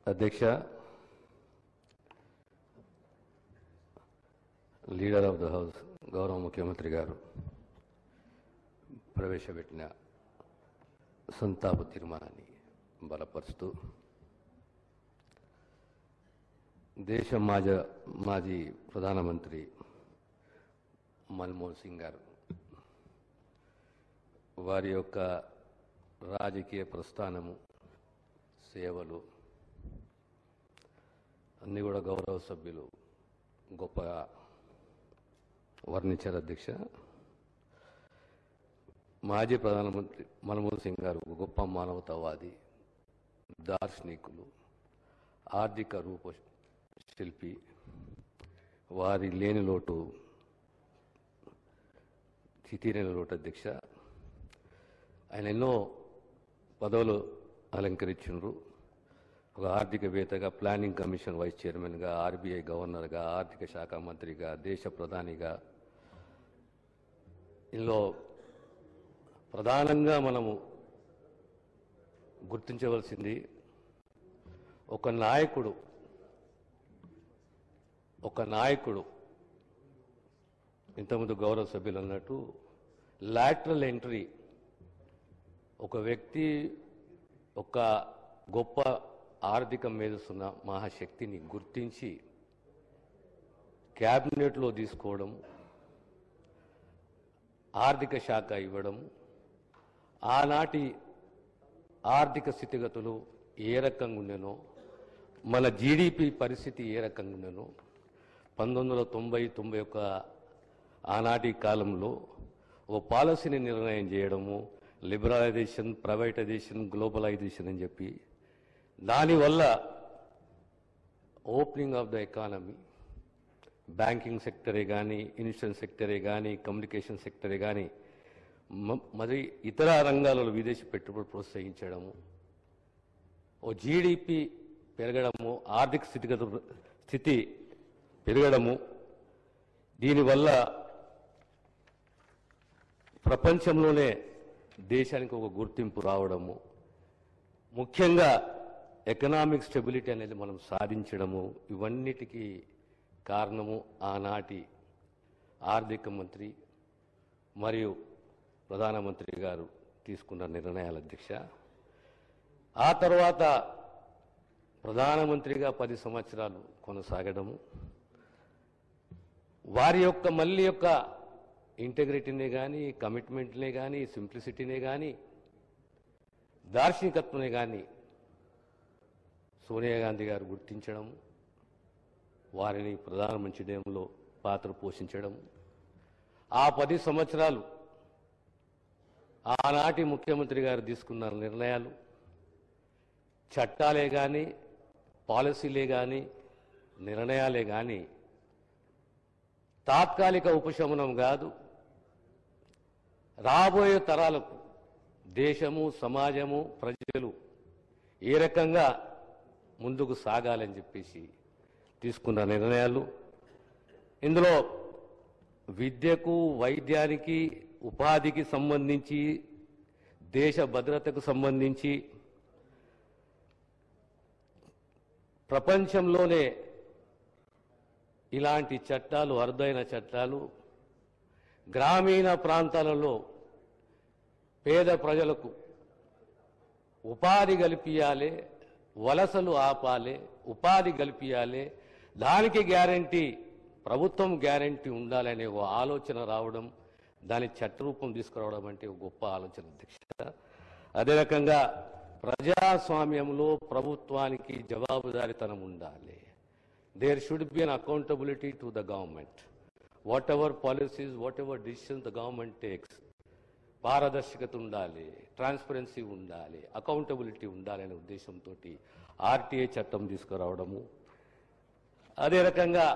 అధ్యక్ష, leader of the house గౌరవ ముఖ్యమంత్రి గారు ప్రవేశపెట్టిన సంతాప తీర్మానాన్ని బలపరుస్తూ దేశ మాజీ ప్రధానమంత్రి మన్మోహన్ సింగ్ గారు వారి యొక్క రాజకీయ ప్రస్థానము, సేవలు అన్నీ కూడా గౌరవ సభ్యులు గొప్పగా వర్ణించారు. అధ్యక్ష, మాజీ ప్రధానమంత్రి మన్మోహన్ సింగ్ గారు గొప్ప మానవతావాది, దార్శనికులు, ఆర్థిక రూపశిల్పి. వారి లేని లోటు తీరని లోటు. అధ్యక్ష, ఆయన ఎన్నో పదవులు అలంకరించారు. ఒక ఆర్థికవేత్తగా, ప్లానింగ్ కమిషన్ వైస్ చైర్మన్గా, ఆర్బీఐ గవర్నర్గా, ఆర్థిక శాఖ మంత్రిగా, దేశ ప్రధానిగా. ఇందులో ప్రధానంగా మనము గుర్తించవలసింది ఒక నాయకుడు ఇంతకుముందు గౌరవ సభ్యులు అన్నట్టు లాటరల్ ఎంట్రీ. ఒక వ్యక్తి ఒక గొప్ప ఆర్థిక మేధస్సున్న మహాశక్తిని గుర్తించి క్యాబినెట్లో తీసుకోవడం, ఆర్థిక శాఖ ఇవ్వడం, ఆనాటి ఆర్థిక స్థితిగతులు ఏ రకంగా ఉండేనో, మన జీడిపి పరిస్థితి ఏ రకంగా ఉండేనో 1990-91 ఆనాటి కాలంలో ఓ పాలసీని నిర్ణయం చేయడము, లిబరలైజేషన్, ప్రైవేటైజేషన్, గ్లోబలైజేషన్ అని చెప్పి దానివల్ల opening of the economy, banking సెక్టరే కానీ, ఇన్సూరెన్స్ సెక్టరే కానీ, కమ్యూనికేషన్ సెక్టరే కానీ, మరి ఇతర రంగాలలో విదేశీ పెట్టుబడులు ప్రోత్సహించడము, ఓ జీడిపి పెరగడము, ఆర్థిక స్థితి పెరగడము, దీనివల్ల ప్రపంచంలోనే దేశానికి ఒక గుర్తింపు రావడము, ముఖ్యంగా ఎకనామిక్ స్టెబిలిటీ అనేది మనం సాధించడము, ఇవన్నిటికీ కారణము ఆనాటి ఆర్థిక మంత్రి మరియు ప్రధానమంత్రి గారు తీసుకున్న నిర్ణయాలు. అధ్యక్ష, ఆ తర్వాత ప్రధానమంత్రిగా 10 సంవత్సరాలు కొనసాగడము, వారి యొక్క మళ్ళీ యొక్క ఇంటెగ్రిటీనే కానీ, కమిట్మెంట్నే కానీ, సింప్లిసిటీనే కానీ, దార్శనికత్వమే కానీ సోనియా గాంధీ గారు గుర్తించడం, వారిని ప్రధానమంత్రి చేయడంలో పాత్ర పోషించడం, ఆ 10 సంవత్సరాలు ఆనాటి ముఖ్యమంత్రి గారు తీసుకున్న నిర్ణయాలు, చట్టాలే కానీ, పాలసీలే కానీ, నిర్ణయాలే కానీ తాత్కాలిక ఉపశమనం కాదు, రాబోయే తరాలకు దేశము, సమాజము, ప్రజలు ఏ రకంగా ముందుకు సాగాలని చెప్పేసి తీసుకున్న నిర్ణయాలు. ఇందులో విద్యకు, వైద్యానికి, ఉపాధికి సంబంధించి, దేశ భద్రతకు సంబంధించి ప్రపంచంలోనే ఇలాంటి చట్టాలు, అరుదైన చట్టాలు గ్రామీణ ప్రాంతాలలో పేద ప్రజలకు ఉపాధి కల్పించాలి, వలసలు ఆపాలి, ఉపాధి కల్పించాలి, దానికి గ్యారంటీ, ప్రభుత్వం గ్యారంటీ ఉండాలనే ఒక ఆలోచన రావడం, దాని చట్టరూపం తీసుకురావడం అంటే ఒక గొప్ప ఆలోచన. అధ్యక్ష, అదే రకంగా ప్రజాస్వామ్యంలో ప్రభుత్వానికి జవాబుదారీతనం ఉండాలి. There should be an accountability to the government. Whatever policies, whatever decisions the government takes, పారదర్శకత ఉండాలి, ట్రాన్స్పరెన్సీ ఉండాలి, అకౌంటబిలిటీ ఉండాలనే ఉద్దేశంతో ఆర్టీఐ చట్టం తీసుకురావడము, అదే రకంగా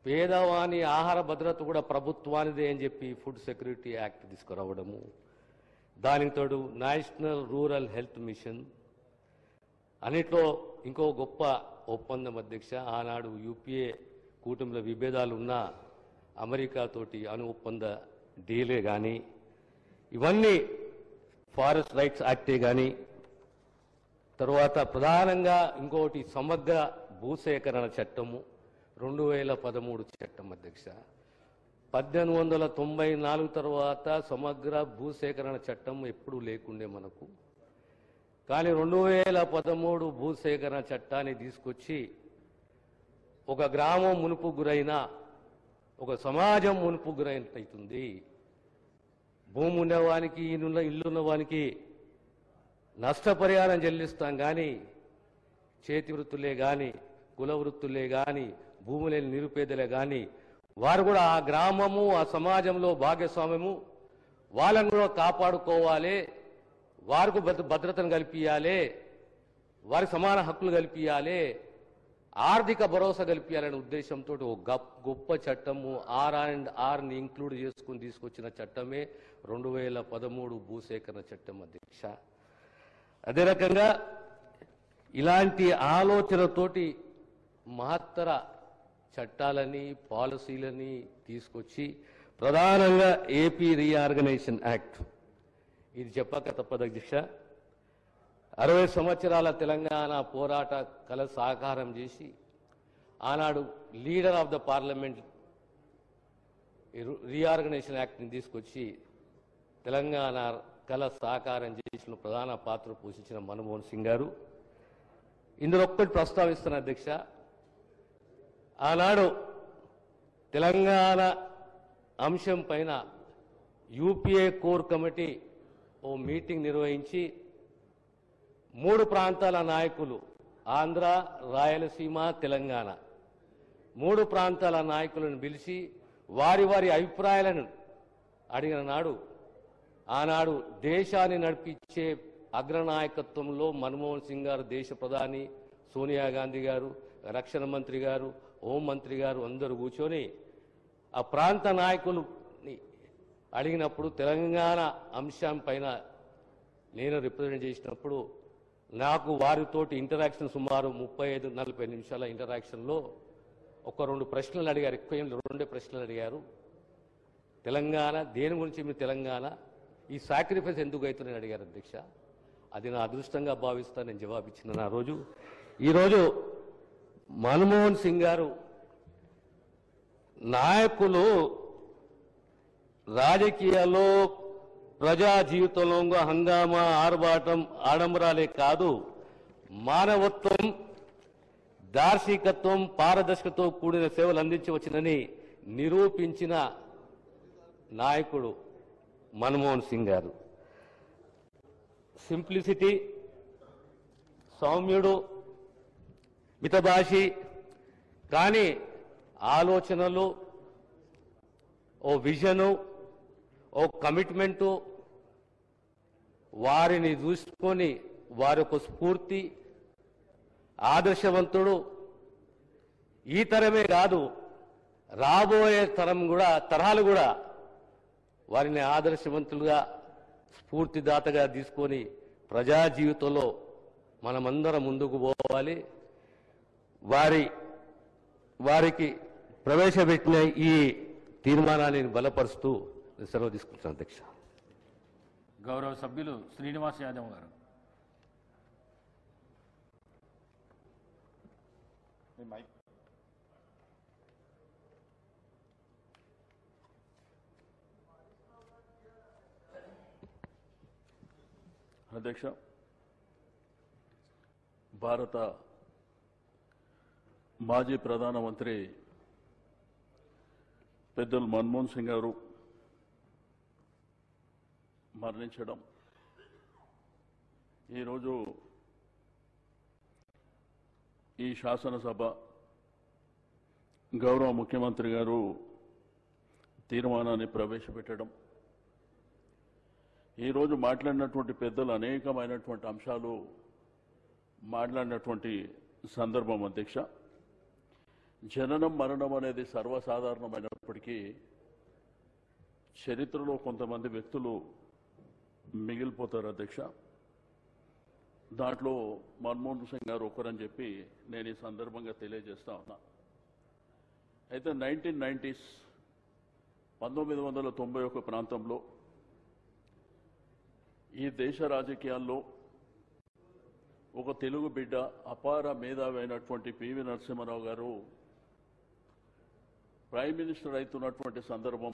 పేదవాని ఆహార భద్రత కూడా ప్రభుత్వానిదే అని చెప్పి ఫుడ్ సెక్యూరిటీ యాక్ట్ తీసుకురావడము, దానికి తోడు నేషనల్ రూరల్ హెల్త్ మిషన్. అన్నిట్లో ఇంకో గొప్ప ఒప్పందం. అధ్యక్ష, ఆనాడు యూపీఏ కూటమిలో విభేదాలు ఉన్న అమెరికాతోటి అణు ఒప్పంద డీలే కానీ, ఇవన్నీ ఫారెస్ట్ రైట్స్ యాక్టే కానీ, తరువాత ప్రధానంగా ఇంకోటి సమగ్ర భూసేకరణ చట్టము 2013 చట్టం అధ్యక్ష. 1894 తర్వాత సమగ్ర భూసేకరణ చట్టం ఎప్పుడూ లేకుండే మనకు. కానీ 2013 భూసేకరణ చట్టాన్ని తీసుకొచ్చి ఒక గ్రామం మునుపు గురైన ఒక సమాజం మునుపు గురైనట్లయితుంది. భూమి ఉన్నవానికి ఇల్లున్న వానికి నష్టపరిహారం చెల్లిస్తాం కానీ చేతి వృత్తులే కానీ కుల వృత్తులే కానీ భూమి లేని నిరుపేదలే కానీ వారు కూడా ఆ గ్రామము ఆ సమాజంలో భాగస్వామ్యము వాళ్ళని కూడా కాపాడుకోవాలి, వారికి భద్రతను కల్పించాలి, వారికి సమాన హక్కులు కల్పించాలి, ఆర్థిక భరోసా కల్పించాలనే ఉద్దేశంతో ఒక గొప్ప చట్టము ఆర్ని ఇంక్లూడ్ చేసుకుని తీసుకొచ్చిన చట్టమే 2013 భూసేకరణ చట్టం అధ్యక్ష. అదే రకంగా ఇలాంటి ఆలోచనతోటి మహత్తర చట్టాలని పాలసీలని తీసుకొచ్చి ప్రధానంగా ఏపీ రీఆర్గనైజేషన్ యాక్ట్ ఇది చెప్పక తప్పదు అధ్యక్ష. 60 సంవత్సరాల తెలంగాణ పోరాట కల సాకారం చేసి ఆనాడు leader of the parliament reorganisation యాక్ట్ని తీసుకొచ్చి తెలంగాణ కల సాకారం చేసిన ప్రధాన పాత్ర పోషించిన మన్మోహన్ సింగ్ గారు. ఇందులో ఒక్కటి ప్రస్తావిస్తున్న అధ్యక్ష, ఆనాడు తెలంగాణ అంశం పైన యూపీఏ కోర్ కమిటీ ఓ మీటింగ్ నిర్వహించి 3 ప్రాంతాల నాయకులు ఆంధ్ర, రాయలసీమ, తెలంగాణ 3 ప్రాంతాల నాయకులను పిలిచి వారి వారి అభిప్రాయాలను అడిగిన నాడు ఆనాడు దేశాన్ని నడిపించే అగ్రనాయకత్వంలో మన్మోహన్ సింగ్ గారు, దేశ ప్రధాని సోనియా గాంధీ గారు, రక్షణ మంత్రి గారు, హోంమంత్రి గారు అందరూ కూర్చొని ఆ ప్రాంత నాయకులని అడిగినప్పుడు తెలంగాణ అంశం పైన నేను రిప్రజెంట్ చేసినప్పుడు నాకు వారితోటి ఇంటరాక్షన్ సుమారు 35-40 నిమిషాల ఇంటరాక్షన్లో ఒక 2 ప్రశ్నలు అడిగారు. ఎక్కువ 2 ప్రశ్నలు అడిగారు. తెలంగాణ దేని గురించి మీరు తెలంగాణ ఈ సాక్రిఫైస్ ఎందుకు అవుతుందని అడిగారు అధ్యక్ష. అది నా అదృష్టంగా భావిస్తా నేను జవాబిచ్చిన ఆ రోజు. ఈరోజు మన్మోహన్ సింగ్ గారు నాయకులు రాజకీయాల్లో ప్రజా జీవితంలో హంగామా ఆర్భాటం ఆడంబరాలే కాదు మానవత్వం దార్శనికత్వం పారదర్శకతో కూడిన సేవలు అందించవచ్చునని నిరూపించిన నాయకుడు మన్మోహన్ సింగ్ గారు. సింప్లిసిటీ, సౌమ్యుడు, మితభాషి, కానీ ఆలోచనలు, ఓ విజను, ఓ కమిట్మెంటు, వారిని చూసుకొని వారి యొక్క స్ఫూర్తి, ఆదర్శవంతుడు. ఈ తరమే కాదు రాబోయే తరాలు కూడా వారిని ఆదర్శవంతులుగా స్ఫూర్తిదాతగా తీసుకొని ప్రజా జీవితంలో మనమందరం ముందుకు పోవాలి. వారికి ప్రవేశపెట్టిన ఈ తీర్మానాన్ని బలపరుస్తూ సెలవు తీసుకుంటున్నాను అధ్యక్ష. గౌరవ సభ్యులు శ్రీనివాస్ యాదవ్ గారు. అధ్యక్ష, భారత మాజీ ప్రధానమంత్రి పెద్దలు మన్మోహన్ సింగ్ గారు మరణించడం ఈరోజు ఈ శాసనసభ గౌరవ ముఖ్యమంత్రి గారు తీర్మానాన్ని ప్రవేశపెట్టడం, ఈరోజు మాట్లాడినటువంటి పెద్దలు అనేకమైనటువంటి అంశాలు మాట్లాడినటువంటి సందర్భం అధ్యక్ష. జననం మరణం అనేది సర్వసాధారణమైనప్పటికీ చరిత్రలో కొంతమంది వ్యక్తులు మిగిలిపోతారు అధ్యక్ష. దాంట్లో మన్మోహన్ సింగ్ గారు ఒకరని చెప్పి నేను ఈ సందర్భంగా తెలియజేస్తా ఉన్నా. అయితే 1990s 1991 ప్రాంతంలో ఈ దేశ రాజకీయాల్లో ఒక తెలుగు బిడ్డ అపార మేధావి అయినటువంటి పివి నరసింహారావు గారు ప్రైమ్ మినిస్టర్ అవుతున్నటువంటి సందర్భం